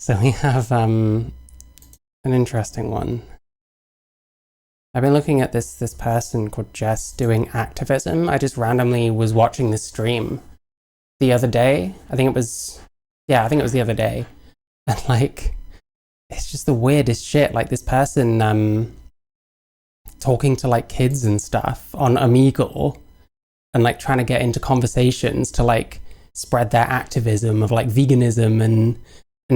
So we have an interesting one. I've been looking at this person called Jess doing activism. I just randomly was watching this stream the other day. I think it was the other day. And like, it's just the weirdest shit. Like this person talking to like kids and stuff on omegle and like trying to get into conversations to like spread their activism of like veganism and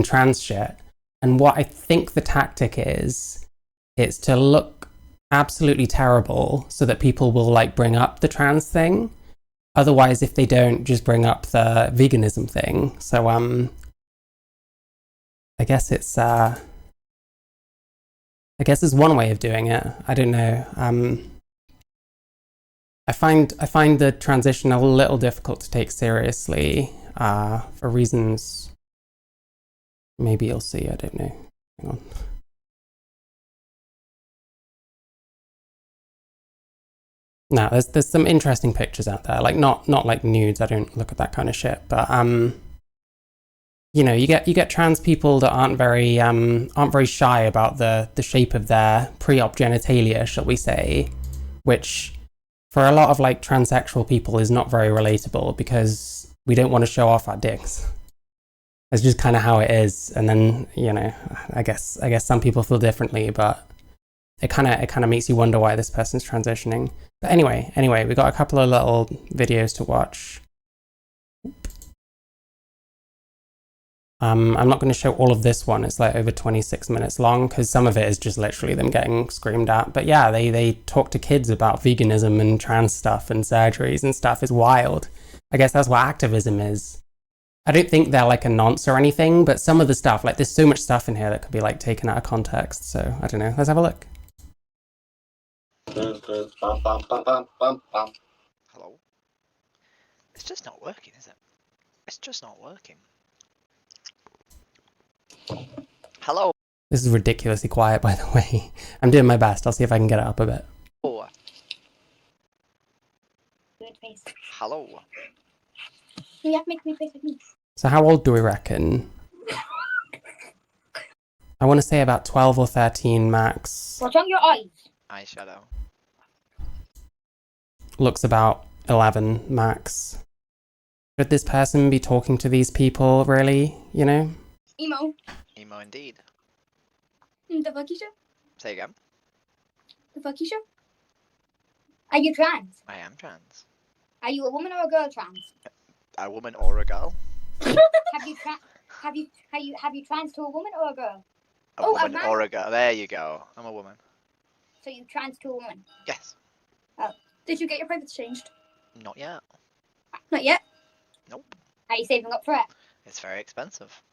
trans shit. And what I think the tactic is, it's to look absolutely terrible so that people will like bring up the trans thing. Otherwise, if they don't, just bring up the veganism thing. So I guess it's I guess there's one way of doing it. I don't know. I find the transition a little difficult to take seriously for reasons. Maybe you'll see. I don't know. Hang on. No, there's some interesting pictures out there. Like not like nudes. I don't look at that kind of shit. But you know, you get trans people that aren't very shy about the shape of their pre-op genitalia, shall we say, which for a lot of like transsexual people is not very relatable because we don't want to show off our dicks. It's just kind of how it is. And then, you know, I guess some people feel differently, but it kind of makes you wonder why this person's transitioning. But anyway, we got a couple of little videos to watch. I'm not going to show all of this one. It's like over 26 minutes long because some of it is just literally them getting screamed at. But yeah, they talk to kids about veganism and trans stuff and surgeries and stuff. Is wild. I guess that's what activism is. I don't think they're like a nonce or anything, but some of the stuff, like there's so much stuff in here that could be like taken out of context. So I don't know. Let's have a look. Hello? It's just not working, is it? It's just not working. Hello? This is ridiculously quiet, by the way. I'm doing my best. I'll see if I can get it up a bit. Oh. Good face. Hello? You have to make me face like me. So how old do we reckon? I want to say about 12 or 13 max. What's on your eyes? Eyeshadow. Looks about 11 max. Should this person be talking to these people, really? You know? Emo. Emo indeed. The fuck you show? Say again. The fuck you show? Are you trans? I am trans. Are you a woman or a girl trans? A woman or a girl? Have you trans to a woman or a girl? A woman or a girl. There you go. I'm a woman. So you trans to a woman? Yes. Oh. Did you get your privates changed? Not yet. Not yet? Nope. Are you saving up for it? It's very expensive.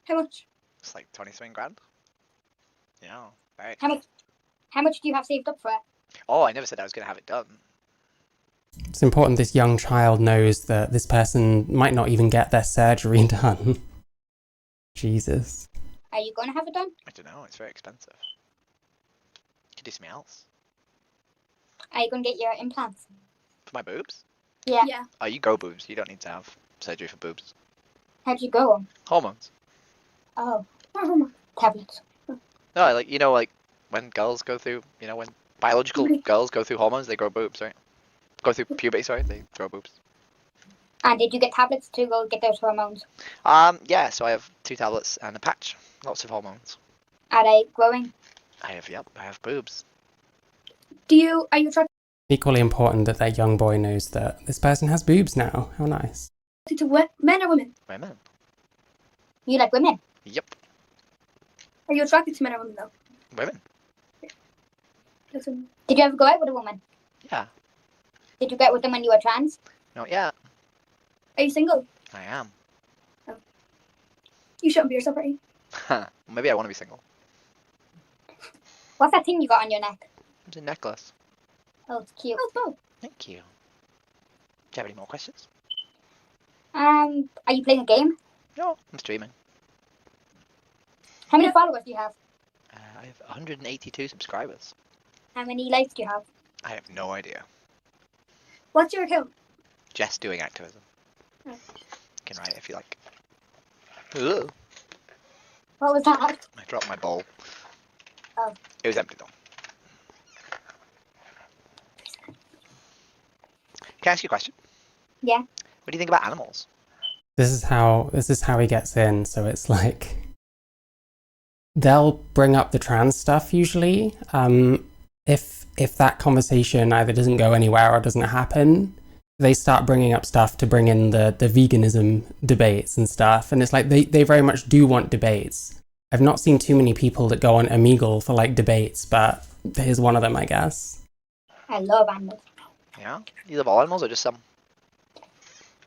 How much? It's like 20-something grand. Yeah, very How expensive. How much do you have saved up for it? Oh, I never said I was going to have it done. It's important this young child knows that this person might not even get their surgery done. Jesus. Are you going to have it done? I don't know, it's very expensive. You could do something else. Are you going to get your implants? For my boobs? Yeah. Oh, you go boobs. You don't need to have surgery for boobs. How'd you go? Hormones. Oh. Tablets. No, like, you know, like, when girls go through, you know, when biological girls go through hormones, they grow boobs, right? Go through puberty, sorry, they grow boobs. And did you get tablets to go get those hormones? Yeah, so I have 2 tablets and a patch. Lots of hormones. Are they growing? I have boobs. Are you attracted Equally important that that young boy knows that this person has boobs now. How nice. to men or women? Women. You like women? Yep. Are you attracted to men or women though? Women. Did you ever go out with a woman? Yeah. Did you go out with them when you were trans? Not yet. Are you single? I am. You shouldn't be yourself, right? Huh. Maybe I want to be single. What's that thing you got on your neck? It's a necklace. Oh, it's cute. Oh, Thank you. Do you have any more questions? Are you playing a game? No, I'm streaming. How many followers do you have? I have 182 subscribers. How many likes do you have? I have no idea. What's your account? Just doing activism. Oh. You can write if you like. Ugh. What was that? I dropped my bowl. Oh. It was empty though. Can I ask you a question? Yeah. What do you think about animals? This is how he gets in. So it's like they'll bring up the trans stuff usually. If that conversation either doesn't go anywhere or doesn't happen, they start bringing up stuff to bring in the veganism debates and stuff. And it's like they very much do want debates. I've not seen too many people that go on Omegle for like debates, but here's one of them, I guess. I love animals. Yeah? You love all animals or just some?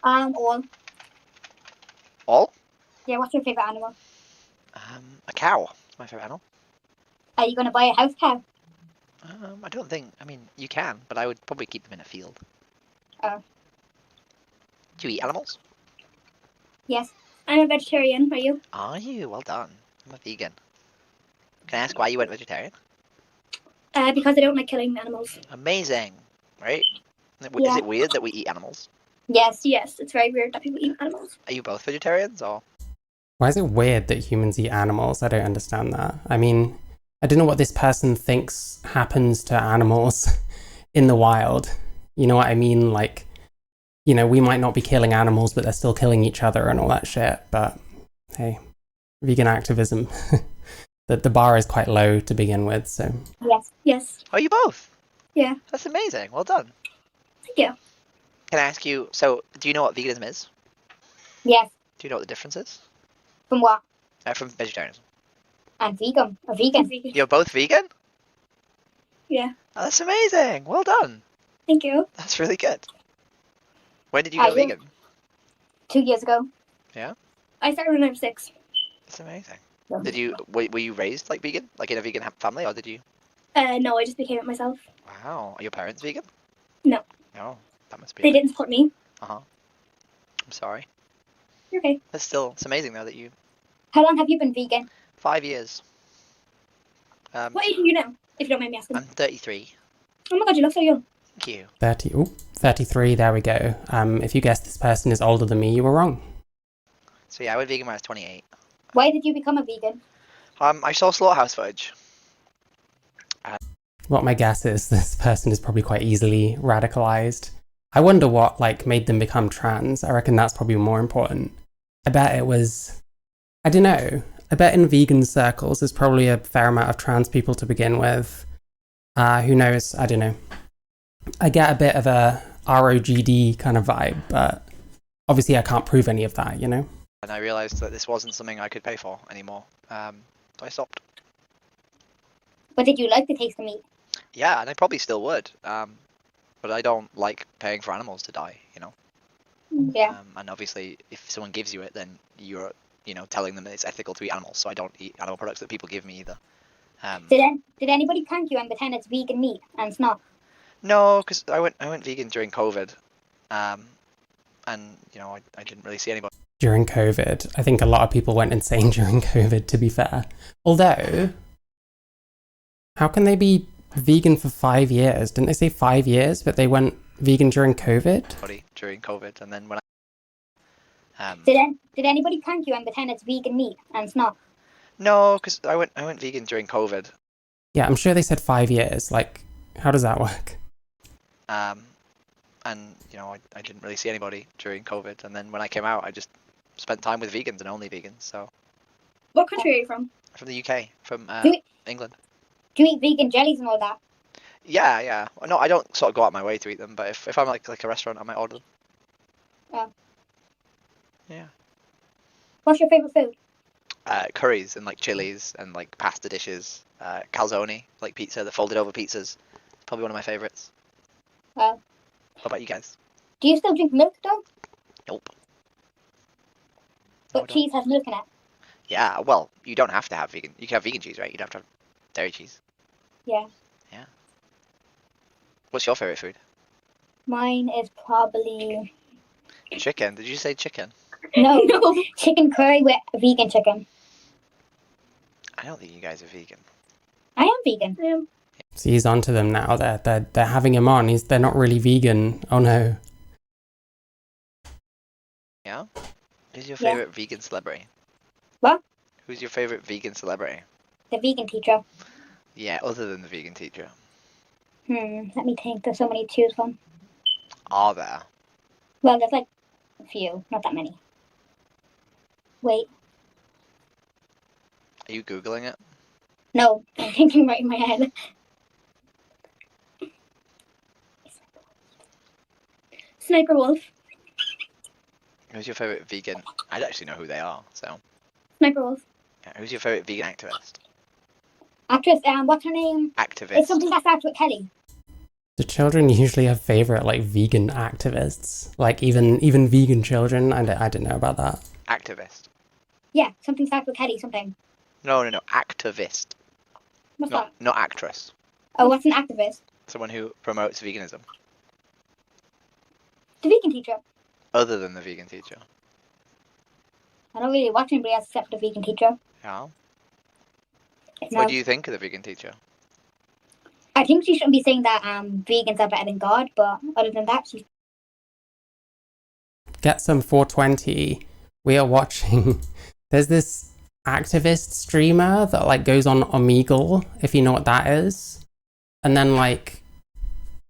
All. All? Yeah, what's your favourite animal? A cow. It's my favorite animal. Are you going to buy a house cow? I don't think. I mean, you can, but I would probably keep them in a field. Oh. Do you eat animals? Yes. I'm a vegetarian. Are you? Are you? Well done. I'm a vegan. Can I ask why you went vegetarian? Because I don't like killing animals. Amazing, right? Is Yeah. it weird that we eat animals? Yes. It's very weird that people eat animals. Are you both vegetarians or? Why is it weird that humans eat animals? I don't understand that. I mean, I don't know what this person thinks happens to animals in the wild. You know what I mean? Like, you know, we might not be killing animals, but they're still killing each other and all that shit. But hey, vegan activism. The bar is quite low to begin with, so. Yes. Are you both? Yeah. That's amazing. Well done. Thank you. Can I ask you, so do you know what veganism is? Yes. Do you know what the difference is? From what? From vegetarianism. I'm vegan. A vegan. You're both vegan? Yeah. Oh, that's amazing. Well done. Thank you. That's really good. When did you go Yeah. vegan? 2 years ago. Yeah? I started when I was 6. That's amazing. Were you raised like vegan? Like in a vegan family, or did you? No, I just became it myself. Wow. Are your parents vegan? No. No. That must be. They didn't support me. I'm sorry. You're okay. But still, it's amazing though that you. How long have you been vegan? 5 years. What age are you now, if you don't mind me asking? I'm 33. Oh my god, you look so young. Thank you. 33, there we go. If you guessed this person is older than me, you were wrong. So yeah, I went vegan when I was 28. Why did you become a vegan? I saw slaughterhouse footage. What my guess is, this person is probably quite easily radicalized. I wonder what, like, made them become trans. I reckon that's probably more important. I bet it was, I don't know. I bet in vegan circles there's probably a fair amount of trans people to begin with. Who knows? I don't know. I get a bit of a ROGD kind of vibe, but obviously I can't prove any of that, you know? And I realised that this wasn't something I could pay for anymore. So I stopped. But did you like the taste of meat? Yeah, and I probably still would. But I don't like paying for animals to die, you know? Yeah. And obviously, if someone gives you it, then you're, telling them that it's ethical to eat animals. So I don't eat animal products that people give me either. Did anybody prank you and pretend it's vegan meat and it's not? No, because I went vegan during COVID. And, I didn't really see anybody. During COVID. I think a lot of people went insane during COVID, to be fair. Although, how can they be vegan for 5 years? Didn't they say 5 years, but they went vegan during COVID? During COVID, and then when I... Did anybody prank you and pretend it's vegan meat and it's not? No, because I went vegan during COVID. Yeah, I'm sure they said 5 years. Like, how does that work? And, I didn't really see anybody during COVID, and then when I came out, I just spent time with vegans and only vegans, so... What country are you from? From the UK, from England. Do you eat vegan jellies and all that? Yeah. No, I don't sort of go out my way to eat them, but if I'm like a restaurant, I might order them. Oh. Yeah. What's your favourite food? Curries and like chilies and like pasta dishes, calzone, like pizza, the folded over pizzas. Probably one of my favourites. Well. What about you guys? Do you still drink milk though? Nope. But cheese has milk in it. Yeah, well, you don't have to have vegan. You can have vegan cheese, right? You don't have to have dairy cheese. Yeah. Yeah. What's your favourite food? Mine is probably... Chicken. Did you say chicken? No. Chicken curry with vegan chicken. I don't think you guys are vegan. I am vegan. Yeah. So he's onto them now. They're having him on. They're not really vegan. Oh no. Yeah? Who's your favourite vegan celebrity? What? Who's your favorite vegan celebrity? The vegan teacher. Yeah, other than the vegan teacher. Let me think. There's so many to choose from. Are there? Well, there's like a few, not that many. Wait, Are you Googling it? no, I'm thinking right in my head. Sniper Wolf. Who's your favorite vegan? I don't actually know who they are, so. Sniper Wolf. Yeah, who's your favorite vegan activist? Actress, what's her name? Activist. It's something that starts with Kelly. Do children usually have favorite like vegan activists? Like even vegan children? I don't know about that. Activist. Yeah, something starts with Kelly, something. No, activist. What's that? Not actress. Oh, what's an activist? Someone who promotes veganism. The vegan teacher. Other than the vegan teacher. I don't really watch anybody else except the vegan teacher. Yeah. No. What do you think of the vegan teacher? I think she shouldn't be saying that vegans are better than God, but other than that, she's... Get some 420. We are watching. There's this activist streamer that like goes on omegle, if you know what that is, and then like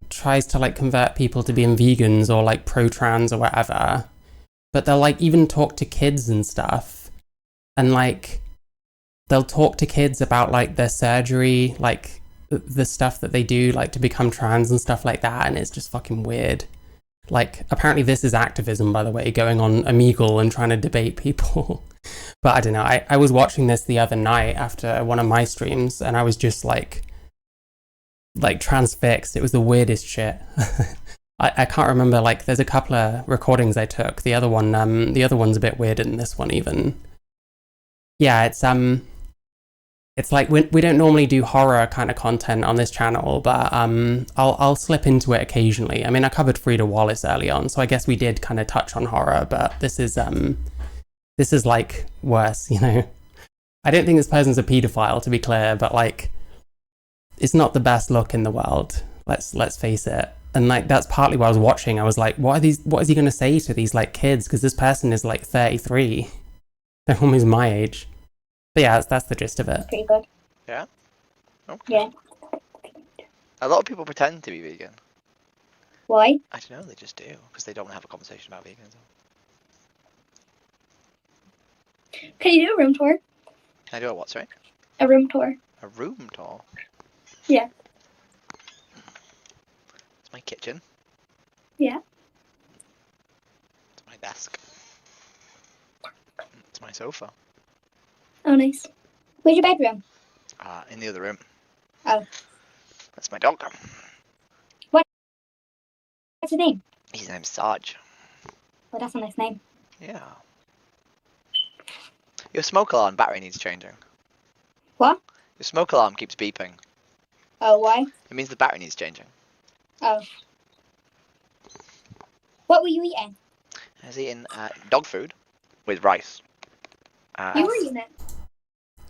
tries to like convert people to being vegans or like pro-trans or whatever. But they'll like even talk to kids and stuff, and like they'll talk to kids about like their surgery, like the stuff that they do like to become trans and stuff like that, and it's just fucking weird. Like apparently this is activism, by the way, going on omegle and trying to debate people. But I don't know, I was watching this the other night after one of my streams, and I was just like transfixed. It was the weirdest shit. I can't remember, like there's a couple of recordings I took. The other one's a bit weirder than this one even. Yeah, it's like we don't normally do horror kind of content on this channel, but I'll slip into it occasionally. I mean, I covered Frida Wallace early on, so I guess we did kind of touch on horror, but this is like worse, you know. I don't think this person's a paedophile, to be clear, but like it's not the best look in the world. Let's face it. And like that's partly what I was watching. I was like, what is he going to say to these like kids? Because this person is like 33. They're almost my age. But yeah, that's the gist of it. pretty good. Yeah? Okay. Yeah. A lot of people pretend to be vegan. Why? I don't know, they just do, because they don't want to have a conversation about veganism. Can you do a room tour? Can I do a what, sorry? A room tour. A room tour? Yeah. It's my kitchen. Yeah. It's my desk. It's my sofa. Oh, nice. Where's your bedroom? In the other room. Oh. That's my dog. What's his name? His name's Sarge. Oh, that's a nice name. Yeah. Your smoke alarm battery needs changing. What? Your smoke alarm keeps beeping. Oh, why? It means the battery needs changing. Oh. What were you eating? I was eating dog food with rice. You were eating it.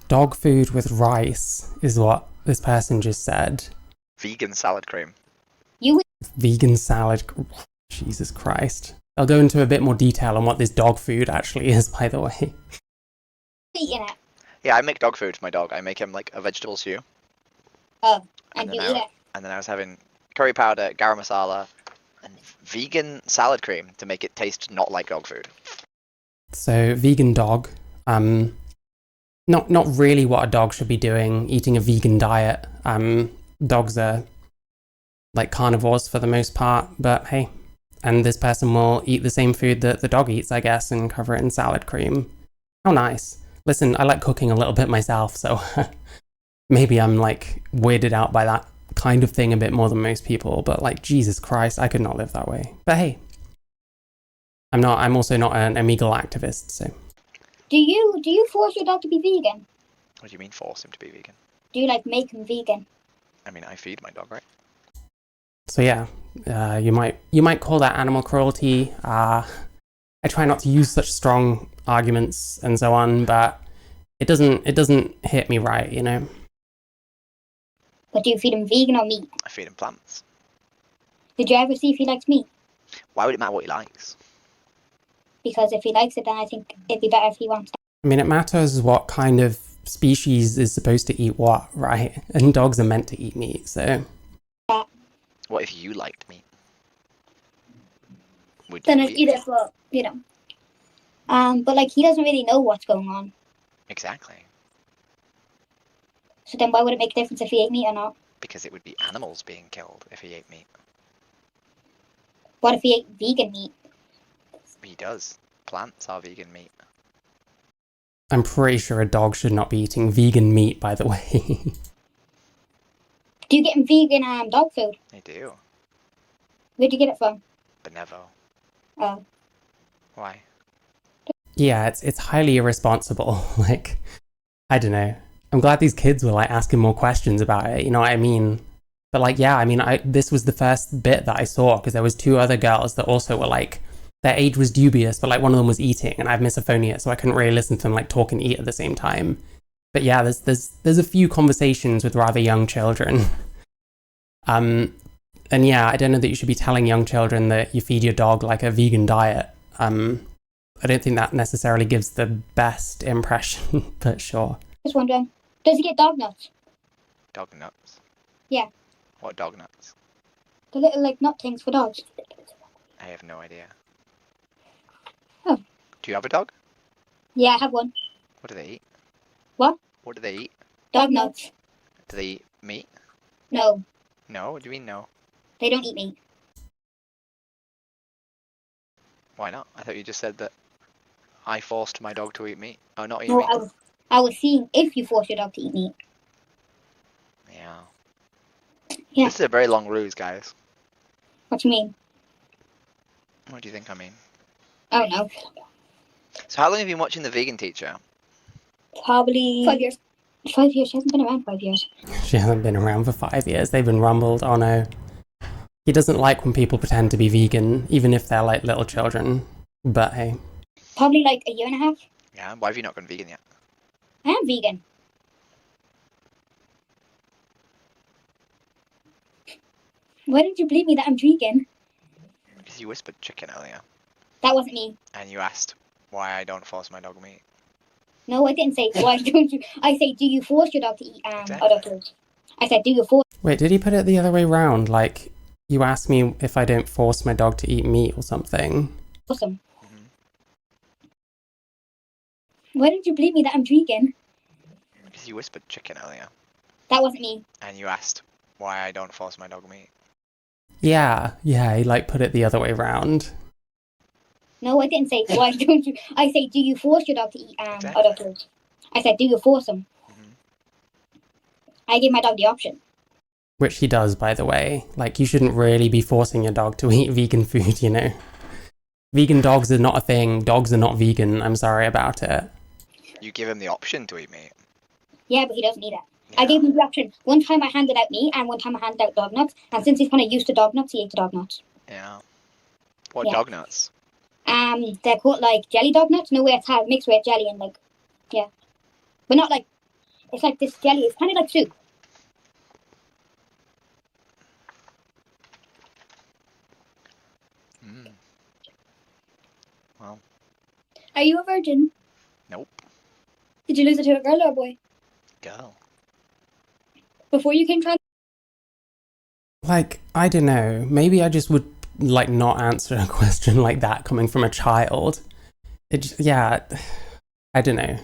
Dog food with rice is what this person just said. Vegan salad cream. Vegan salad. Jesus Christ. I'll go into a bit more detail on what this dog food actually is, by the way. Eating it. Yeah, I make dog food for my dog. I make him like a vegetable stew. Oh, And and you then eat it. And then I was having curry powder, garam masala, and vegan salad cream to make it taste not like dog food. So vegan dog. Not really what a dog should be doing, eating a vegan diet. Dogs are like carnivores for the most part, but hey. And this person will eat the same food that the dog eats, I guess, and cover it in salad cream. How nice. Listen, I like cooking a little bit myself, so maybe I'm like weirded out by that kind of thing a bit more than most people, but like Jesus Christ, I could not live that way. But hey, I'm also not an omegle activist, so. Do you force your dog to be vegan? What do you mean force him to be vegan? Do you like make him vegan? I mean, I feed my dog, right? So yeah, you might call that animal cruelty. I try not to use such strong arguments and so on, but it doesn't hit me right, you know. But do you feed him vegan or meat? I feed him plants. Did you ever see if he likes meat? Why would it matter what he likes? Because if he likes it, then I think it'd be better if he wants I mean, it matters what kind of species is supposed to eat what, right? And dogs are meant to eat meat, so What if you liked meat? Would Then you I'd eat eat meat? it, but but like he doesn't really know what's going on. Exactly. So then why would it make a difference if he ate meat or not? Because it would be animals being killed if he ate meat. What if he ate vegan meat? He does. Plants are vegan meat. I'm pretty sure a dog should not be eating vegan meat, by the way. Do you get him vegan dog food? They do. Where'd you get it from? Benevo. Oh. Why? Yeah, it's highly irresponsible. Like, I don't know. I'm glad these kids were like asking more questions about it, you know what I mean? But like, yeah, I mean, this was the first bit that I saw because there was two other girls that also were like, their age was dubious, but like one of them was eating and I have misophonia, so I couldn't really listen to them like talk and eat at the same time. But yeah, there's a few conversations with rather young children. And yeah, I don't know that you should be telling young children that you feed your dog like a vegan diet. I don't think that necessarily gives the best impression, but sure. Just wondering. Does he get dog nuts? Dog nuts? Yeah. What dog nuts? The little like nut things for dogs. I have no idea. Oh. Do you have a dog? Yeah, I have one. What do they eat? What? What do they eat? Dog nuts. Do they eat meat? No, No? What do you mean no? they don't eat meat. Why not? I thought you just said that I forced my dog to eat meat. Oh, not eat No, meat. I was seeing if you force your dog to eat meat. Yeah. Yeah. This is a very long ruse, guys. What do you mean? What do you think I mean? I don't know. So how long have you been watching The Vegan Teacher? Probably 5 years. 5 years? She hasn't been around 5 years. She hasn't been around for 5 years. They've been rumbled. Oh no. He doesn't like when people pretend to be vegan, even if they're like little children. But hey. Probably like a year and a half. Yeah? Why have you not gone vegan yet? I am vegan. Why don't you believe me that I'm vegan? Because you whispered chicken earlier. That wasn't me. And you asked why I don't force my dog meat. No, I didn't say why don't you. I say, do you force your dog to eat Exactly. other foods? I said, do you force Wait, did he put it the other way round? Like, you asked me if I don't force my dog to eat meat or something. them? Mm-hmm. Why don't you believe me that I'm vegan? Because you whispered chicken earlier. That wasn't me. And you asked why I don't force my dog meat. Yeah, he like put it the other way round. No, I didn't say why don't you. I say, do you force your dog to eat Exactly. other foods? I said, do you force them? Mm-hmm. I give my dog the option. Which he does, by the way. Like, you shouldn't really be forcing your dog to eat vegan food, you know? Vegan dogs are not a thing. Dogs are not vegan. I'm sorry about it. You give him the option to eat meat. Yeah, but he doesn't eat it. Yeah. I gave him the option. One time I handed out meat and one time I handed out dog nuts. And since he's kind of used to dog nuts, he ate the dog nuts. Yeah. What Yeah. dog nuts? They're called like jelly dog nuts. No way it's hard mixed with jelly and like, yeah. But not like, it's like this jelly. It's kind of like soup. Mm. Well, Are you a virgin? nope. Did you lose it to a girl or a boy? Girl. Before you came trans? Like, I don't know. Maybe I just would, like, not answer a question like that coming from a child. Yeah, I don't know.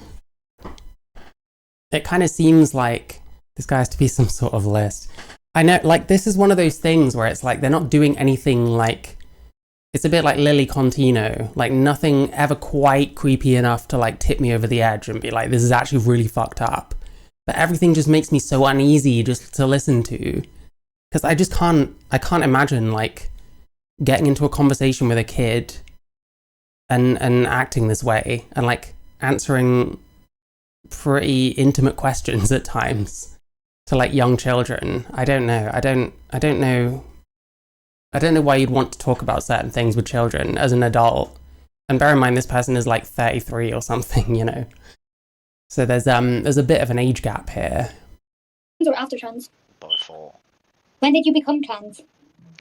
It kind of seems like this guy has to be some sort of list. I know, like, this is one of those things where it's like they're not doing anything like... It's a bit like Lily Contino. Like, nothing ever quite creepy enough to, like, tip me over the edge and be like, this is actually really fucked up. But everything just makes me so uneasy just to listen to. Because I can't imagine, like, getting into a conversation with a kid and acting this way and, like, answering pretty intimate questions at times to, like, young children. I don't know. I don't know why you'd want to talk about certain things with children as an adult. And bear in mind, this person is like 33 or something, you know. So there's a bit of an age gap here. Or after trans? Before. When did you become trans?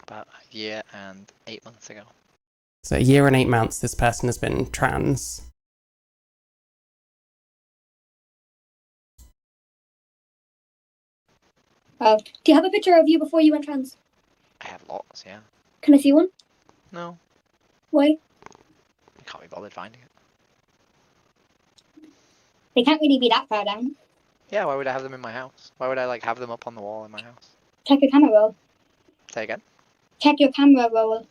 About a year and 8 months ago. So a year and 8 months this person has been trans. Do you have a picture of you before you went trans? I have lots, yeah. Can I see one? No, Why? I can't be bothered finding it. They can't really be that far down. Yeah, why would I have them in my house? Why would I like have them up on the wall in my house? Check your camera roll. Say again? Check your camera roll.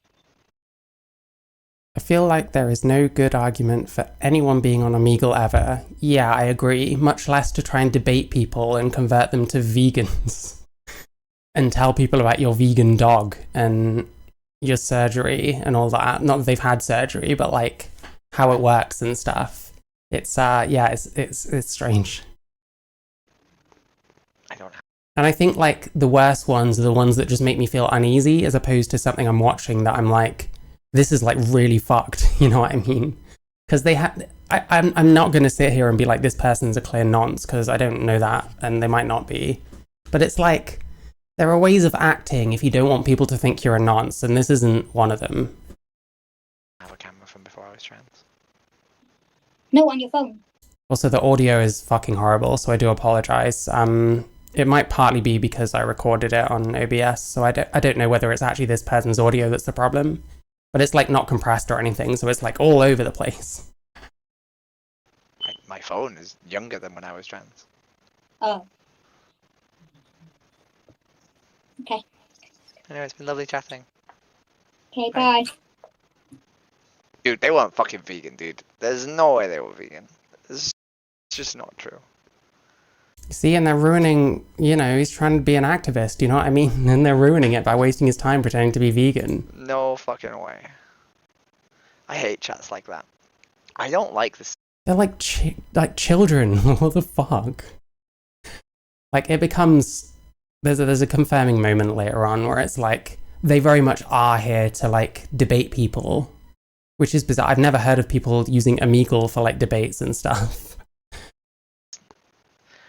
I feel like there is no good argument for anyone being on omegle ever. Yeah, I agree, much less to try and debate people and convert them to vegans. And tell people about your vegan dog and your surgery and all that. Not that they've had surgery, but like how it works and stuff. It's it's strange. I don't have. And I think like the worst ones are the ones that just make me feel uneasy, as opposed to something I'm watching that I'm like, this is like really fucked. You know what I mean? Because they had. I'm not going to sit here and be like, this person's a clear nonce, because I don't know that, and they might not be. But it's like, there are ways of acting if you don't want people to think you're a nonce, and this isn't one of them. I have a camera from before I was trans. No, on your phone. Also, the audio is fucking horrible, so I do apologize. It might partly be because I recorded it on OBS, so I don't know whether it's actually this person's audio that's the problem. But it's like not compressed or anything, so it's like all over the place. My phone is younger than when I was trans. Oh. Okay. Anyway, it's been lovely chatting. Okay, Bye. bye. Dude, they weren't fucking vegan, dude. There's no way they were vegan. It's just not true. See, and they're ruining, he's trying to be an activist, you know what I mean? And they're ruining it by wasting his time pretending to be vegan. No fucking way. I hate chats like that. I don't like this. They're like children. What the fuck? Like, it becomes... There's a confirming moment later on where it's like, they very much are here to, like, debate people. Which is bizarre. I've never heard of people using omegle for, like, debates and stuff.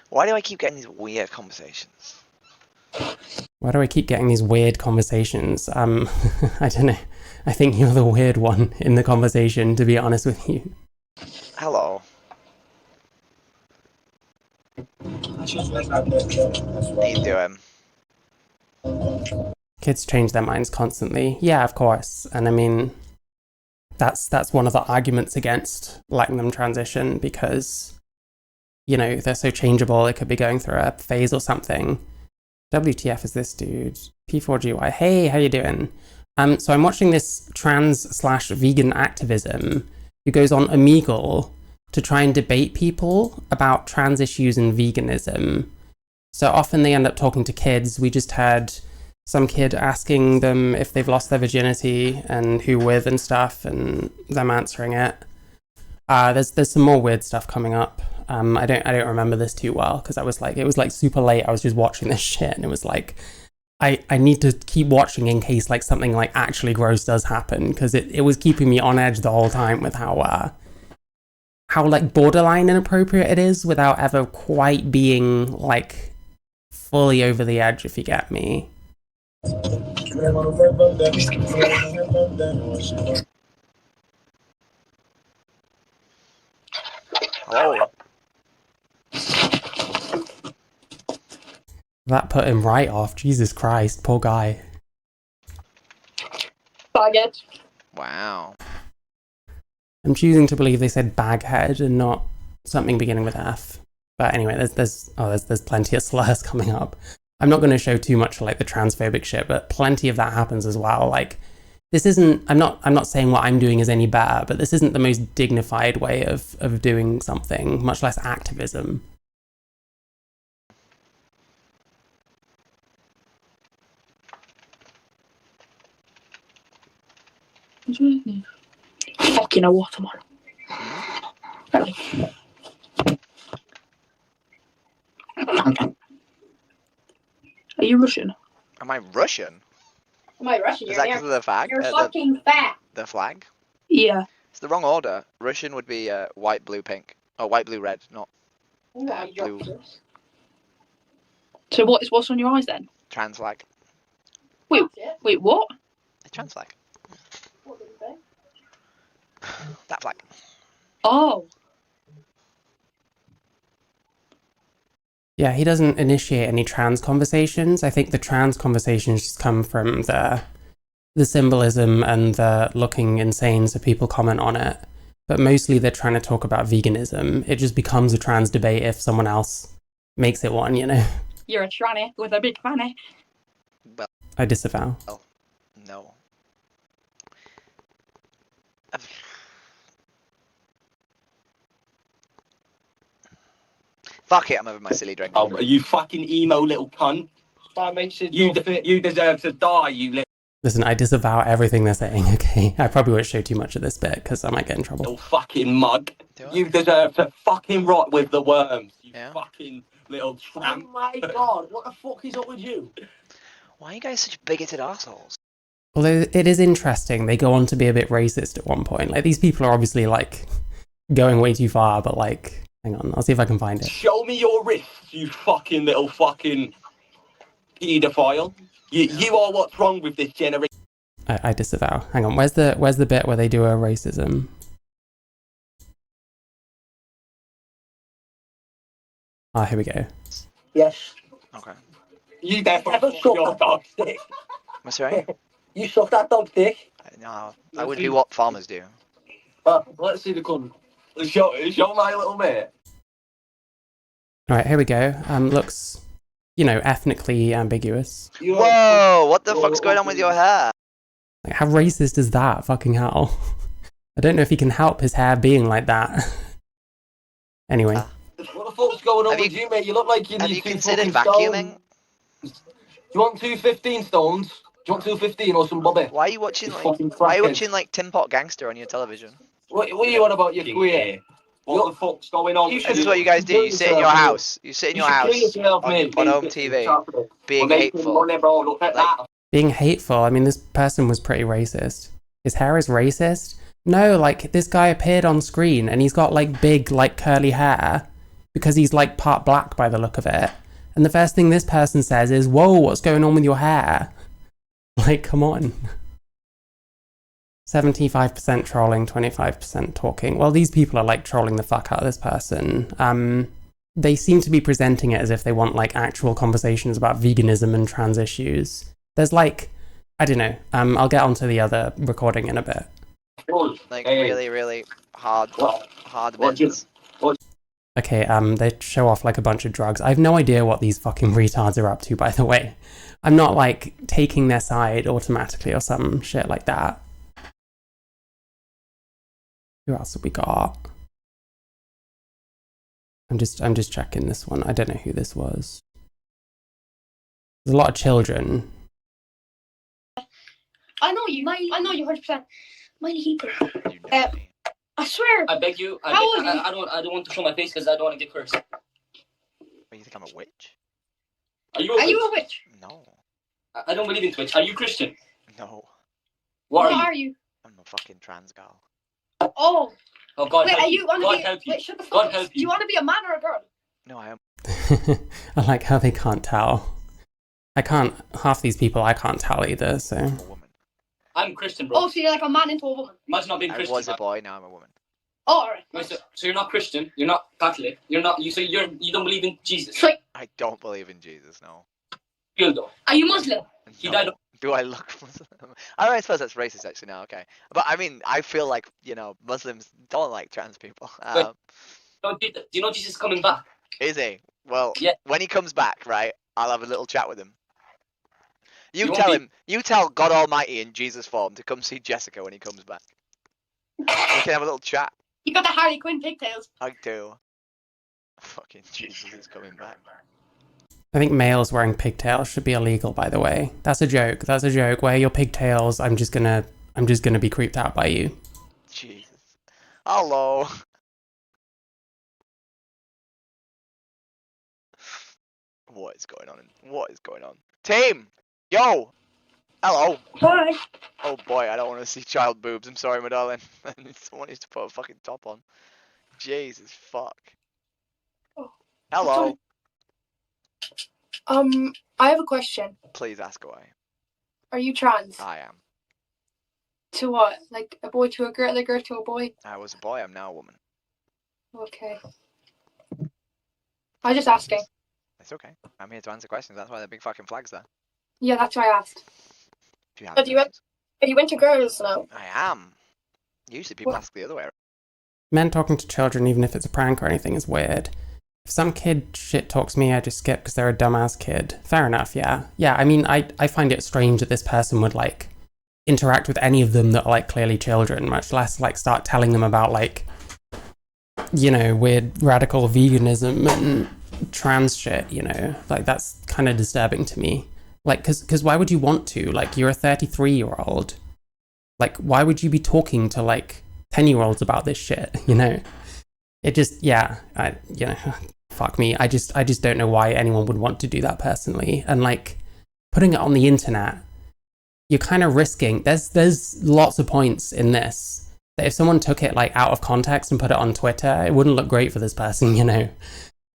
Why do I keep getting these weird conversations? Why do I keep getting these weird conversations? I don't know. I think you're the weird one in the conversation, to be honest with you. Hello. How you doing? Kids change their minds constantly. Yeah, of course. And I mean, that's one of the arguments against letting them transition, because, they're so changeable. They could be going through a phase or something. WTF is this dude? P4GY. Hey, how you doing? So I'm watching this trans/vegan activism who goes on omegle to try and debate people about trans issues and veganism. So often they end up talking to kids. We just had some kid asking them if they've lost their virginity and who with and stuff, and them answering it. There's some more weird stuff coming up. I don't remember this too well, because it was like super late. I was just watching this shit, and it was like, I need to keep watching in case like something like actually gross does happen, because it was keeping me on edge the whole time with how like borderline inappropriate it is without ever quite being like fully over the edge, if you get me. Hello. That put him right off. Jesus Christ, poor guy. Baguette. Wow. I'm choosing to believe they said baghead and not something beginning with F. But anyway, there's plenty of slurs coming up. I'm not going to show too much like the transphobic shit, but plenty of that happens as well. Like, this isn't. I'm not saying what I'm doing is any better, but this isn't the most dignified way of doing something, much less activism. Fucking a watermelon. Really? Are you Russian? Am I Russian? Am I Russian? Is that because of the flag? You're fucking fat. The flag? Yeah. It's the wrong order. Russian would be white, blue, pink. Oh, white, blue, red, not blue. So what's on your eyes then? Trans flag. Wait, what? A trans flag. That flag. Oh. Yeah, he doesn't initiate any trans conversations. I think the trans conversations just come from the symbolism and the looking insane, so people comment on it. But mostly they're trying to talk about veganism. It just becomes a trans debate if someone else makes it one, you know? You're a tranny with a big fanny. Well, I disavow. no. Fuck it, I'm having my silly drink. Oh, you fucking emo little cunt. That makes it you deserve to die, you little Listen, I disavow everything they're saying, okay? I probably won't show too much of this bit because I might get in trouble. fucking mug. Do I? You deserve to fucking rot with the worms, you Yeah. fucking little tramp. Oh my god, what the fuck is up with you? Why are you guys such bigoted assholes? Although it is interesting, they go on to be a bit racist at one point. Like, these people are obviously, like, going way too far, but, like, hang on, I'll see if I can find it. Show me your wrists, you fucking little fucking paedophile. You are what's wrong with this generation. I disavow. Hang on, where's the bit where they do a racism? Ah, here we go. Yes. Okay. You never sucked your dog's dick. What's right? You sucked that dog's dick. No, that would be what farmers do. Let's see the cunt. Show my little mate. Alright, here we go. Looks, you know, ethnically ambiguous. Whoa! What the fuck's going on with your hair? Like, how racist is that? Fucking hell. I don't know if he can help his hair being like that. Anyway. What the fuck's going on Have with you, mate? You look like you Have need you two considered fucking vacuuming? stones. Do you want 215 stones? Do you want 215 or some bobby? Why are you watching You like? fucking Why are you crackhead. watching like Tin Pot Gangster on your television? What are you on about, you queer? What the fuck's going on? This is what you guys do. You sit in your house. You sit in your house on home TV, being hateful. Like, Being hateful, I mean, this person was pretty racist. His hair is racist? No, like, this guy appeared on screen and he's got, like, big, like, curly hair because he's, like, part black by the look of it. And the first thing this person says is, whoa, what's going on with your hair? Like, come on. 75% trolling, 25% talking. Well, these people are, like, trolling the fuck out of this person. They seem to be presenting it as if they want, like, actual conversations about veganism and trans issues. There's, like, I don't know. I'll get onto the other recording in a bit. like really, really hard bits. Okay, they show off, like, a bunch of drugs. I have no idea what these fucking retards are up to, by the way. I'm not, like, taking their side automatically or some shit like that. Who else have we got? I'm just checking this one. I don't know who this was. There's a lot of children. I know you 100%. Miley Heaper. You know me. I swear. I beg you. How old are you? I don't want to show my face because I don't want to get cursed. What, you think I'm a witch? Are you Are you a witch? No. I don't believe in Twitch. Are you Christian? No. What are you? I'm a fucking trans girl. Oh. Oh God Wait, help are you gonna God be? help you. Wait, shut the fuck God up. help Do you want to be a man or a girl? No, I am. I like how they can't tell. Half these people I can't tell either, so. I'm a woman. I'm Christian, bro. Oh, so you're like a man into a woman. Imagine not being I Christian. was a boy, now I'm a woman. Oh, alright. Wait, so you're not Christian. You're not Catholic. You're not. You say you don't believe in Jesus. So, I don't believe in Jesus, no. You though. are you Muslim? He No. died. Do I look Muslim? I suppose that's racist actually now, okay. But I mean, I feel like, you know, Muslims don't like trans people. Do you know Jesus is coming back? Is he? Well, Yeah. when he comes back, right, I'll have a little chat with him. You You won't tell be- him, you tell God Almighty in Jesus form to come see Jessica when he comes back. We can have a little chat. You got the Harley Quinn pigtails. I do. Fucking Jesus is coming back. I think males wearing pigtails should be illegal, by the way. That's a joke. That's a joke. Wear your pigtails. I'm just gonna be creeped out by you. Jesus. Hello. What is going on? What is going on? Team! Yo! Hello! Hi. Oh boy, I don't want to see child boobs. I'm sorry, my darling. Someone needs to put a fucking top on. Jesus fuck. Oh, Hello. I have a question. Please ask away. Are you trans? I am. To what? Like a boy to a girl to a boy? I was a boy, I'm now a woman. Okay. I was just asking. It's okay. I'm here to answer questions. That's why the big fucking flag's there. Yeah, that's why I asked. If you have Have you questions. Are you into girls now? I am. Usually people What? ask the other way around. Men talking to children, even if it's a prank or anything, is weird. If some kid shit talks me, I just skip because they're a dumbass kid. Fair enough, yeah. Yeah, I mean, I find it strange that this person would, like, interact with any of them that are, like, clearly children, much less, like, start telling them about, like, you know, weird radical veganism and trans shit, you know? Like, that's kind of disturbing to me. Like, because why would you want to? Like, you're a 33-year-old. Like, why would you be talking to, like, 10-year-olds about this shit, you know? It just, yeah, you know, fuck me. I just don't know why anyone would want to do that personally. And, like, putting it on the internet, you're kind of risking, there's lots of points in this that if someone took it, like, out of context and put it on Twitter, it wouldn't look great for this person, you know?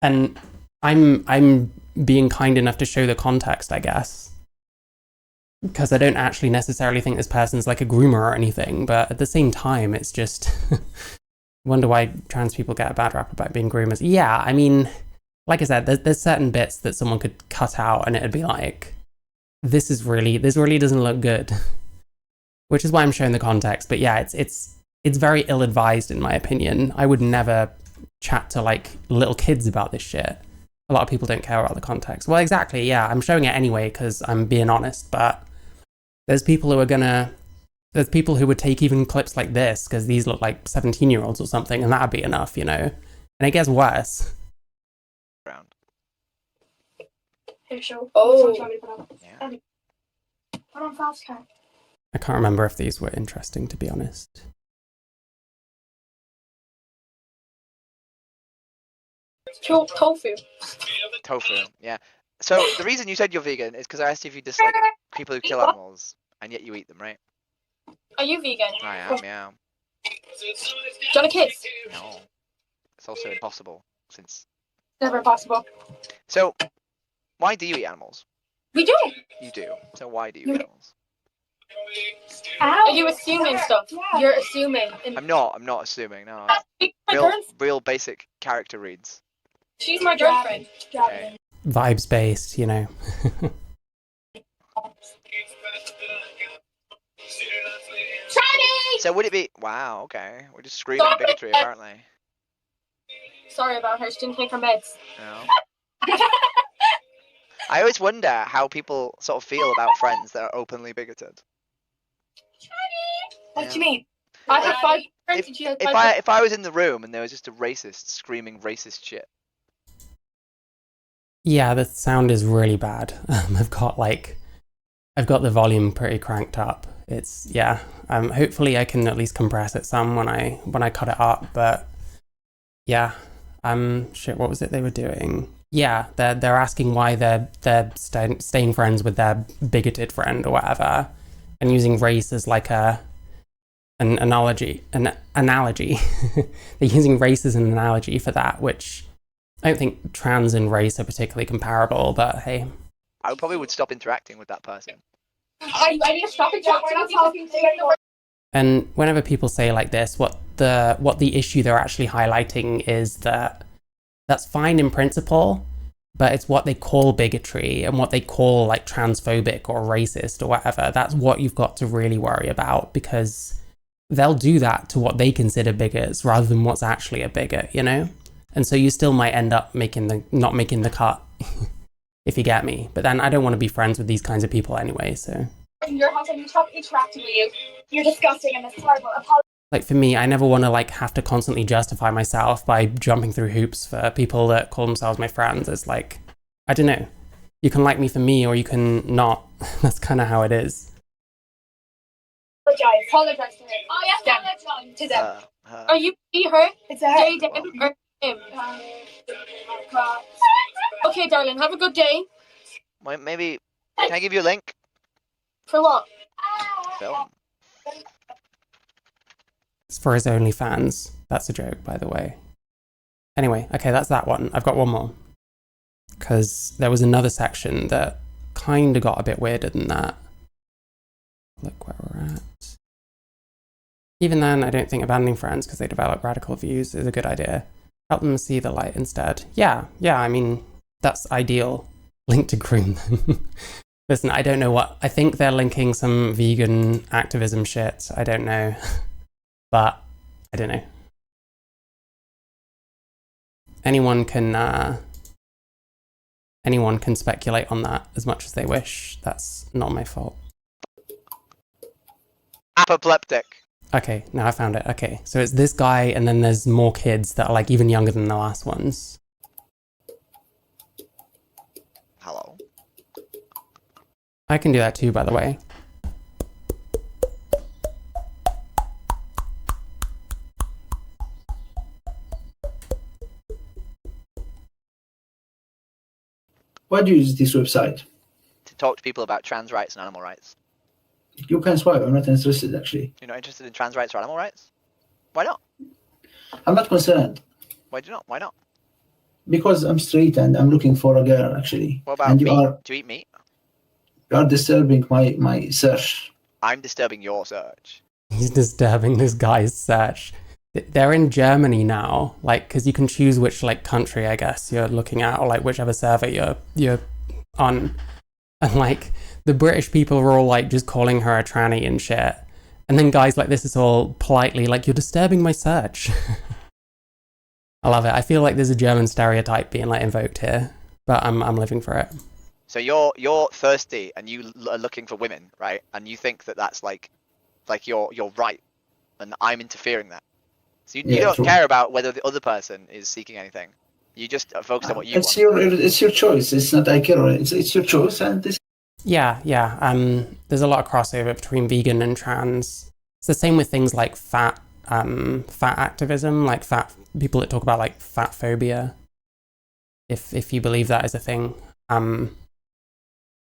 And I'm being kind enough to show the context, I guess. Because I don't actually necessarily think this person's, like, a groomer or anything, but at the same time, it's just... wonder why trans people get a bad rap about being groomers. Yeah, I mean, like I said, there's certain bits that someone could cut out and it'd be like, this really doesn't look good. Which is why I'm showing the context. But yeah, it's very ill-advised in my opinion. I would never chat to, like, little kids about this shit. A lot of people don't care about the context. Well, exactly, yeah, I'm showing it anyway because I'm being honest, but there's people who would take even clips like this because these look like 17-year-olds or something, and that'd be enough, you know? And it gets worse. Around. Here, show. Oh. Yeah. Put on fast cat. I can't remember if these were interesting, to be honest. Tofu. Tofu, yeah. So the reason you said you're vegan is because I asked you if you dislike people who kill animals, and yet you eat them, right? Are you vegan? I am, yeah. Do you want a kiss? No. It's also impossible, since... Never possible. So, why do you eat animals? We do. You do. So why do you eat animals? Are you assuming stuff? You're assuming. I'm not assuming, no. She's my girlfriend. Real basic character reads. She's my girlfriend. Okay. Vibes based, you know. So would it be... Wow, okay. We're just screaming bigotry, apparently. Sorry about her. She didn't take her meds. No. I always wonder how people sort of feel about friends that are openly bigoted. What do you mean? I have 5 friends and she has 5 If I was in the room and there was just a racist screaming racist shit. Yeah, the sound is really bad. I've got the volume pretty cranked up. It's, yeah. Hopefully I can at least compress it some when I cut it up, but yeah. Shit, what was it they were doing? Yeah, they're asking why they're staying friends with their bigoted friend or whatever, and using race as like an analogy. They're using race as an analogy for that, which I don't think trans and race are particularly comparable, but hey. I probably would stop interacting with that person. I need to stop talking to you. And whenever people say like this, what the issue they're actually highlighting is that that's fine in principle, but it's what they call bigotry and what they call like transphobic or racist or whatever. That's what you've got to really worry about, because they'll do that to what they consider bigots rather than what's actually a bigot, you know? And so you still might end up not making the cut, if you get me. But then I don't want to be friends with these kinds of people anyway, so. In your house and you stop interacting with you. You're disgusting and it's horrible. Like for me, I never want to like have to constantly justify myself by jumping through hoops for people that call themselves my friends. It's like, I don't know. You can like me for me or you can not. That's kind of how it is. Apologize to her. Oh yeah, apologize to them. Her. Are you her? It's a Well, or him? Okay, darling. Have a good day. maybe, can I give you a link? For what? Film. It's for his OnlyFans. That's a joke, by the way. Anyway, okay, that's that one. I've got one more. Because there was another section that kind of got a bit weirder than that. Look where we're at. Even then, I don't think abandoning friends because they develop radical views is a good idea. Help them see the light instead. Yeah, I mean, That's ideal. Link to groom them. Listen, I don't know what... I think they're linking some vegan activism shit. I don't know. But, I don't know. Anyone can speculate on that as much as they wish. That's not my fault. Apoplectic. Okay, now I found it. Okay, so it's this guy, and then there's more kids that are like even younger than the last ones. Hello. I can do that too, by the way. Why do you use this website? To talk to people about trans rights and animal rights. You can swipe. I'm not interested, actually. You're not interested in trans rights or animal rights? Why not? I'm not concerned Why do you not? Why not? because I'm straight and I'm looking for a girl, actually. What about And meat? Do you eat meat? you are disturbing my search. I'm disturbing your search. He's disturbing this guy's search. They're in Germany now, like, because you can choose which, like, country, I guess, you're looking at, or, like, whichever server you're on. And, like, the British people were all, like, just calling her a tranny and shit. And then guys like this is all politely like, you're disturbing my search. I love it. I feel like there's a German stereotype being, like, invoked here, but I'm living for it. So you're thirsty and you are looking for women, right? And you think that that's like you're right, and I'm interfering there. So you don't true. care about whether the other person is seeking anything. You just focus on what you want. It's your choice. It's not I care. It's your choice, and this. Yeah. There's a lot of crossover between vegan and trans. It's the same with things like fat activism, like fat people that talk about like fat phobia. If you believe that is a thing.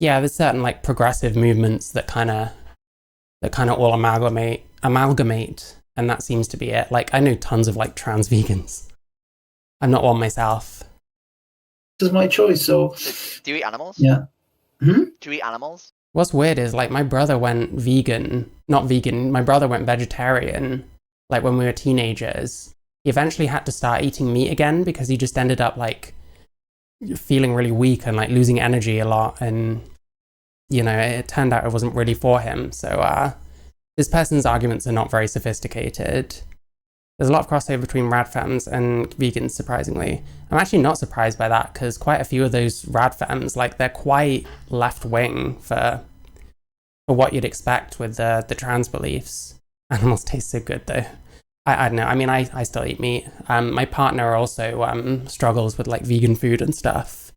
Yeah, there's certain like progressive movements that kind of all amalgamate, and that seems to be it. Like, I know tons of like trans vegans. I'm not one myself. This is my choice. So Do you eat animals? yeah. Hmm? Do you eat animals? What's weird is like my brother went my brother went vegetarian like when we were teenagers. He eventually had to start eating meat again because he just ended up like feeling really weak and like losing energy a lot, and you know, it turned out it wasn't really for him. So this person's arguments are not very sophisticated. There's a lot of crossover between radfems and vegans, surprisingly. I'm actually not surprised by that, because quite a few of those radfems, like, they're quite left-wing for what you'd expect with the trans beliefs. Animals taste so good, though. I don't know. I mean, I still eat meat. My partner also struggles with, like, vegan food and stuff.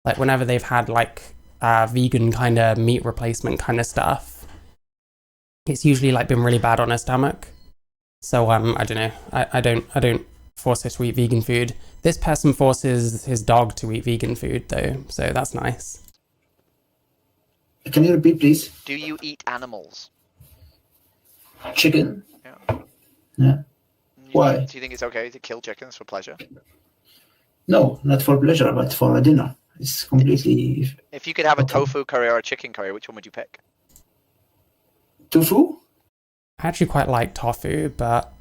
Like, whenever they've had, like, vegan kind of meat replacement kind of stuff, it's usually, like, been really bad on her stomach. So, I don't know. I don't force her to eat vegan food. This person forces his dog to eat vegan food, though, so that's nice. Can you repeat, please? Do you eat animals? Chicken? Yeah. Yeah. Why? Do you think it's okay to kill chickens for pleasure? No, not for pleasure, but for a dinner. It's completely... If you could have a Okay. tofu curry or a chicken curry, which one would you pick? Tofu? I actually quite like tofu, but,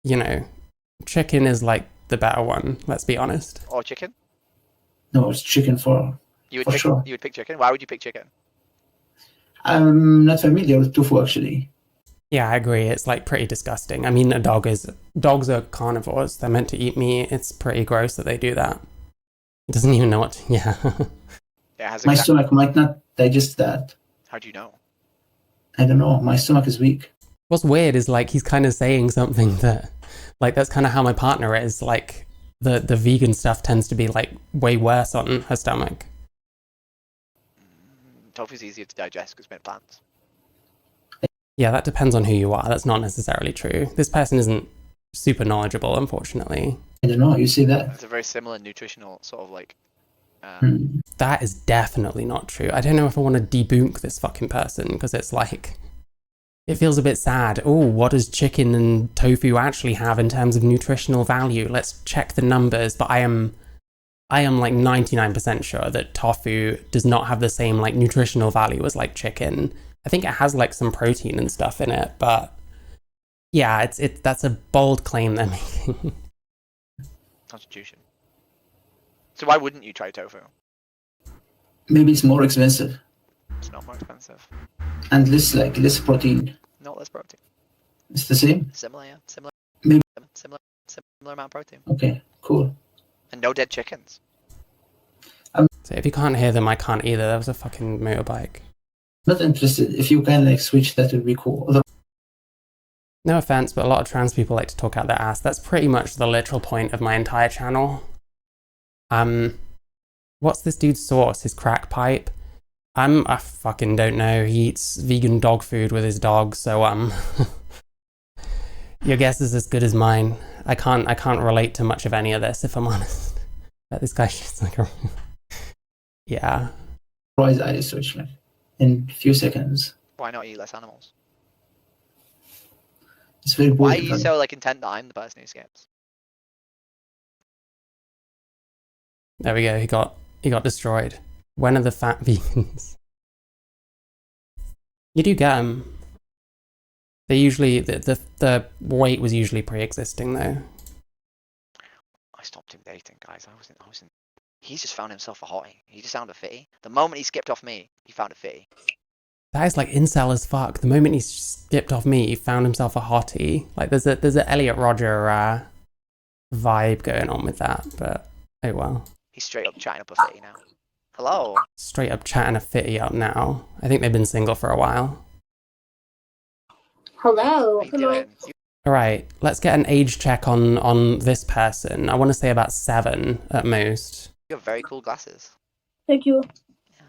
you know, chicken is, like, the better one, let's be honest. Or chicken? No, it's chicken for You sure. would pick chicken? Why would you pick chicken? I'm not familiar with tofu, actually. Yeah, I agree. It's, like, pretty disgusting. I mean, dogs are carnivores. They're meant to eat meat. It's pretty gross that they do that. It doesn't even know what to, yeah. Yeah, it has My stomach might not digest that. How do you know? I don't know. My stomach is weak. What's weird is, like, he's kind of saying something that, like, that's kind of how my partner is. Like, the vegan stuff tends to be, like, way worse on her stomach. Tofu's easier to digest because it's made of plants. Yeah, that depends on who you are. That's not necessarily true. This person isn't super knowledgeable, unfortunately. I don't know. You see that? It's a very similar nutritional sort of like... That is definitely not true. I don't know if I want to debunk this fucking person, because it's like... It feels a bit sad. Oh, what does chicken and tofu actually have in terms of nutritional value? Let's check the numbers. But I am like 99% sure that tofu does not have the same like nutritional value as like chicken. I think it has like some protein and stuff in it, but yeah, that's a bold claim they're making. Constitution. So why wouldn't you try tofu? Maybe it's more expensive It's not more expensive. and less protein. Not less protein. It's the same. Similar, yeah. Similar. Maybe. Similar amount of protein. Okay, cool. And no dead chickens. So if you can't hear them, I can't either. That was a fucking motorbike. Not interested. If you can like switch, that would be cool. No offense, but a lot of trans people like to talk out their ass. That's pretty much the literal point of my entire channel. What's this dude's source? His crack pipe? I fucking don't know. He eats vegan dog food with his dog, so your guess is as good as mine. I can't relate to much of any of this, if I'm honest. But this guy's just like a... Yeah. Otherwise, I switch like in a few seconds. Why not eat less animals? It's very Why are boring. you so like intent that I'm the person who skips? There we go. He got destroyed. When are the fat vegans? You do get them. They usually the weight was usually pre-existing though. I stopped him dating, guys. I wasn't. He's just found himself a hottie. He just found a fitty. The moment he skipped off me, he found a fitty. That is like incel as fuck. The moment he skipped off me, he found himself a hottie. Like there's a Elliot Rodger vibe going on with that, but oh well. He's straight up chatting up a fitty now. Hello. Straight up chatting a fitty up now. I think they've been single for a while. Hello. What are you doing? Alright, let's get an age check on this person. I want to say about 7 at most. You have very cool glasses. Thank you.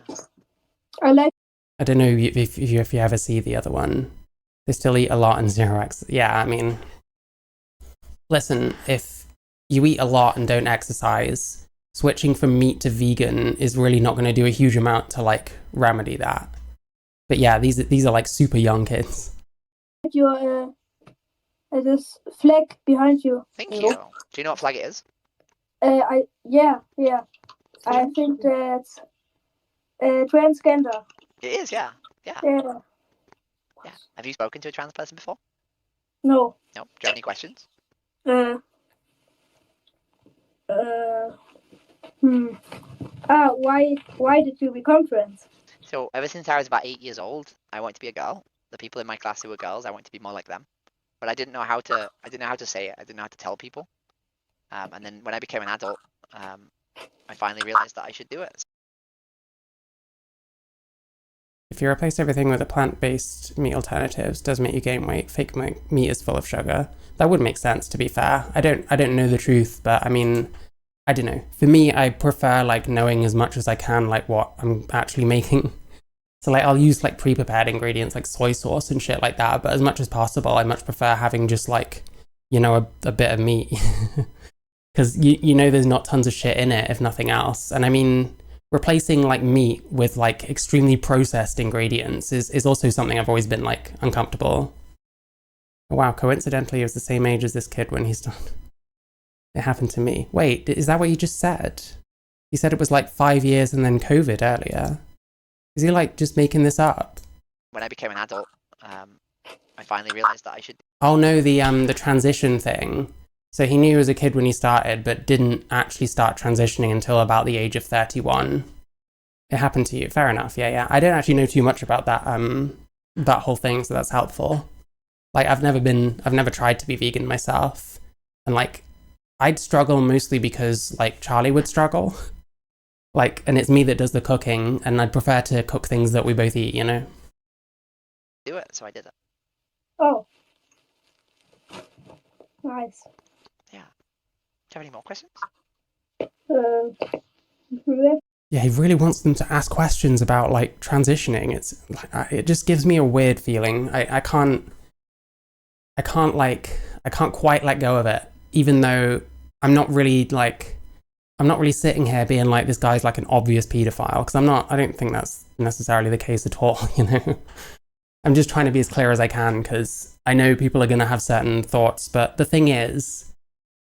Yeah. I like. I don't know if you ever see the other one. They still eat a lot and 0x. Yeah, I mean, listen, if you eat a lot and don't exercise, switching from meat to vegan is really not going to do a huge amount to like remedy that. But yeah, these are like super young kids. Your this flag behind you. Thank you. Do you know what flag it is? Yeah. I think that's transgender. It is, yeah. Yeah. Yeah. Have you spoken to a trans person before? No. No. Do you have any questions? Why did you become friends? So ever since I was about 8 years old, I wanted to be a girl. The people in my class who were girls, I wanted to be more like them. But I didn't know how to say it. I didn't know how to tell people. And then when I became an adult, I finally realized that I should do it. If you replace everything with a plant-based meat alternatives, does make you gain weight. Fake meat is full of sugar. That would make sense, to be fair. I don't know the truth, but I mean, I don't know. For me, I prefer like knowing as much as I can, like what I'm actually making. So like I'll use like pre-prepared ingredients like soy sauce and shit like that, but as much as possible, I much prefer having just like, you know, a bit of meat. Because you know there's not tons of shit in it, if nothing else. And I mean, replacing like meat with like extremely processed ingredients is also something I've always been like uncomfortable. Oh, wow, coincidentally, he was the same age as this kid when he started. It happened to me. Wait, is that what you just said? He said it was like 5 years and then COVID earlier. Is he like just making this up? When I became an adult, I finally realized that I should. Oh no, the transition thing. So he knew he was a kid when he started, but didn't actually start transitioning until about the age of 31. It happened to you. Fair enough. Yeah. I don't actually know too much about that that whole thing, so that's helpful. Like I've never tried to be vegan myself, and like I'd struggle mostly because like Charlie would struggle. Like, and it's me that does the cooking, and I'd prefer to cook things that we both eat, you know? Do it, so I did it. Oh. Nice. Yeah. Do you have any more questions? Yeah, he really wants them to ask questions about like transitioning. It's like, it just gives me a weird feeling. I can't quite let go of it, even though I'm not really sitting here being like, this guy's like an obvious paedophile, because I don't think that's necessarily the case at all, you know? I'm just trying to be as clear as I can, because I know people are going to have certain thoughts, but the thing is,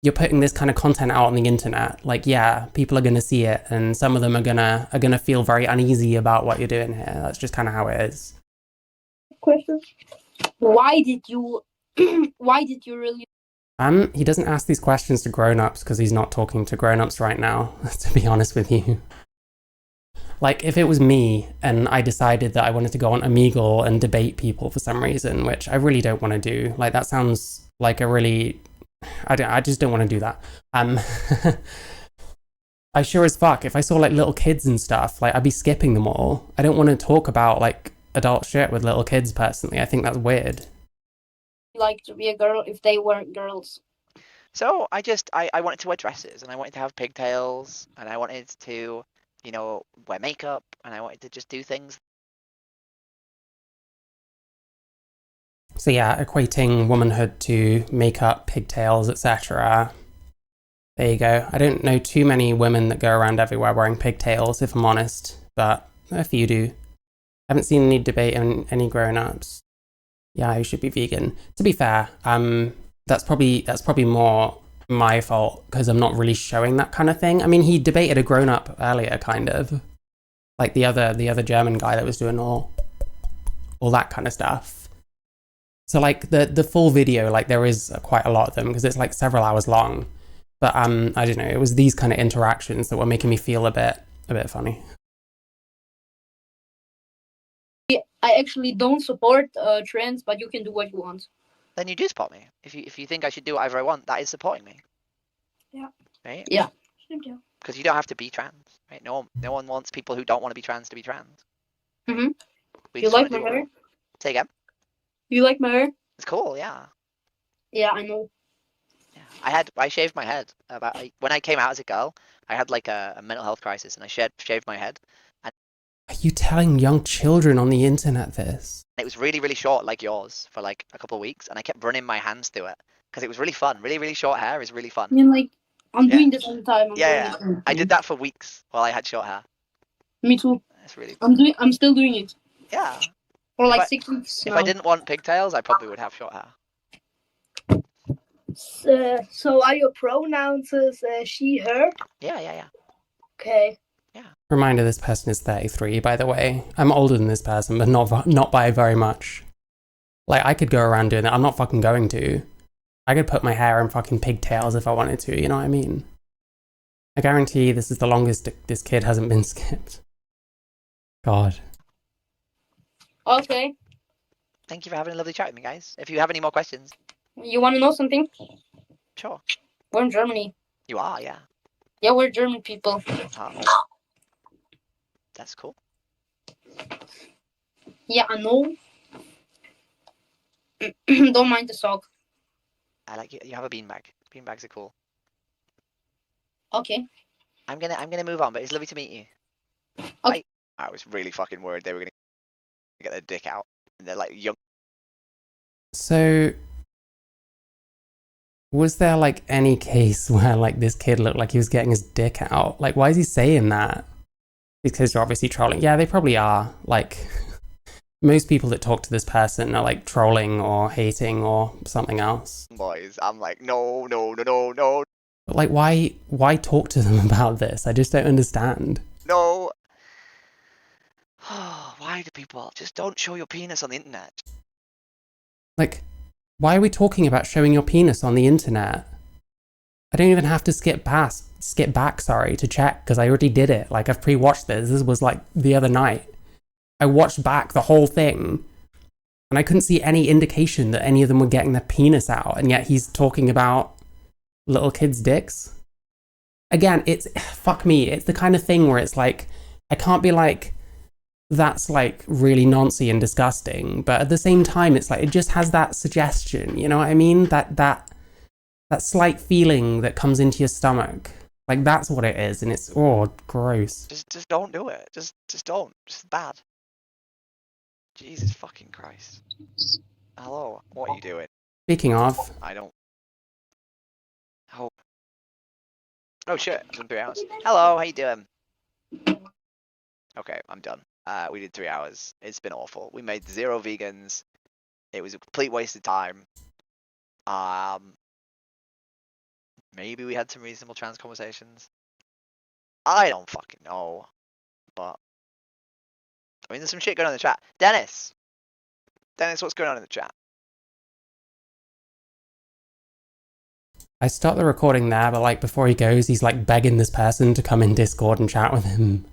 you're putting this kind of content out on the internet, like, yeah, people are going to see it, and some of them are gonna feel very uneasy about what you're doing here. That's just kind of how it is. Question. Why did you really He doesn't ask these questions to grown-ups because he's not talking to grown-ups right now, to be honest with you. Like, if it was me and I decided that I wanted to go on omegle and debate people for some reason, which I really don't want to do, like, that sounds like a really... I just don't want to do that. I sure as fuck, if I saw, like, little kids and stuff, like, I'd be skipping them all. I don't want to talk about, like, adult shit with little kids, personally. I think that's weird. Like to be a girl if they weren't girls. So I wanted to wear dresses, and I wanted to have pigtails, and I wanted to, you know, wear makeup, and I wanted to just do things. So yeah, equating womanhood to makeup, pigtails, etc. There you go. I don't know too many women that go around everywhere wearing pigtails, if I'm honest, but a few do. I haven't seen any debate on any grown-ups. Yeah, you should be vegan. To be fair, that's probably more my fault because I'm not really showing that kind of thing. I mean, he debated a grown-up earlier, kind of, like the other German guy that was doing all that kind of stuff. So like the full video, like there is quite a lot of them because it's like several hours long. But I don't know, it was these kind of interactions that were making me feel a bit funny. I actually don't support trans, but you can do what you want. Then you do support me. If you think I should do whatever I want, that is supporting me. Yeah. Right? Yeah. Because you don't have to be trans, right? No one wants people who don't want to be trans to be trans. Mhm. We You just like wanna my do- hair? Say again. You like my hair? It's cool, yeah. Yeah, I know. Yeah. I shaved my head when I came out as a girl. I had like a mental health crisis, and I shaved my head. Are you telling young children on the internet this? It was really, really short, like yours, for like a couple of weeks, and I kept running my hands through it because it was really fun. Really, really short hair is really fun. I mean, like, I'm Yeah. doing this all the time. Yeah. I did that for weeks while I had short hair. Me too. It's really I'm still doing it yeah. for If like I- 6 weeks If now. I didn't want pigtails, I probably would have short hair. So are your pronouns she, her? Yeah. Okay. Reminder, this person is 33, by the way. I'm older than this person, but not by very much. Like, I could go around doing that. I'm not fucking going to. I could put my hair in fucking pigtails if I wanted to, you know what I mean? I guarantee this is the longest this kid hasn't been skipped. God. Okay. Thank you for having a lovely chat with me, guys. If you have any more questions, You want to know something? sure. We're in Germany. You are, yeah. Yeah, we're German people. Oh. That's cool. Yeah, I know. Don't mind the sock. I like you. You have a beanbag. Beanbags are cool. Okay. I'm gonna move on, but it's lovely to meet you. Okay. Bye. I was really fucking worried they were gonna get their dick out, and they're like young. So, was there like any case where like this kid looked like he was getting his dick out? Like, why is he saying that? Because you're obviously trolling. Yeah, they probably are. Like, most people that talk to this person are like trolling or hating or something else. Boys, I'm like, no. But like, why talk to them about this? I just don't understand. No. Why do people just don't show your penis on the internet? Like, why are we talking about showing your penis on the internet? I don't even have to skip back, to check, because I already did it. Like, I've pre-watched this. This was like the other night. I watched back the whole thing, and I couldn't see any indication that any of them were getting their penis out, and yet he's talking about little kids' dicks. Again, fuck me, it's the kind of thing where it's like, I can't be like, that's like really nancy and disgusting, but at the same time, it's like, it just has that suggestion, you know what I mean? That slight feeling that comes into your stomach. Like, that's what it is, and it's, gross. Just don't do it. Just don't. Just bad. Jesus fucking Christ. Hello, what are you doing? Speaking of, I don't. Oh shit, it's been 3 hours. Hello, how you doing? Okay, I'm done. We did 3 hours. It's been awful. We made 0 vegans. It was a complete waste of time. Maybe we had some reasonable trans conversations. I don't fucking know. But I mean, there's some shit going on in the chat. Dennis, what's going on in the chat? I stopped the recording there, but like before he goes, he's like begging this person to come in Discord and chat with him.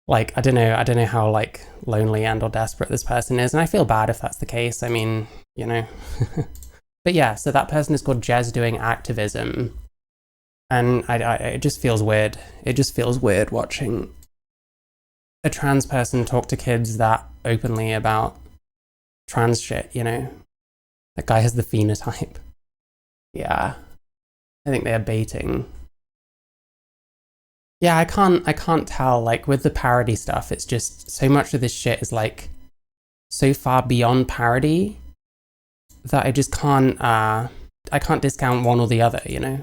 Like, I don't know how like lonely and or desperate this person is, and I feel bad if that's the case. I mean, you know. But yeah, so that person is called Jez Doing Activism. And it just feels weird. It just feels weird watching a trans person talk to kids that openly about trans shit, you know? That guy has the phenotype. Yeah. I think they are baiting. Yeah, I can't tell. Like, with the parody stuff, it's just so much of this shit is like so far beyond parody that I just can't I can't discount one or the other, you know?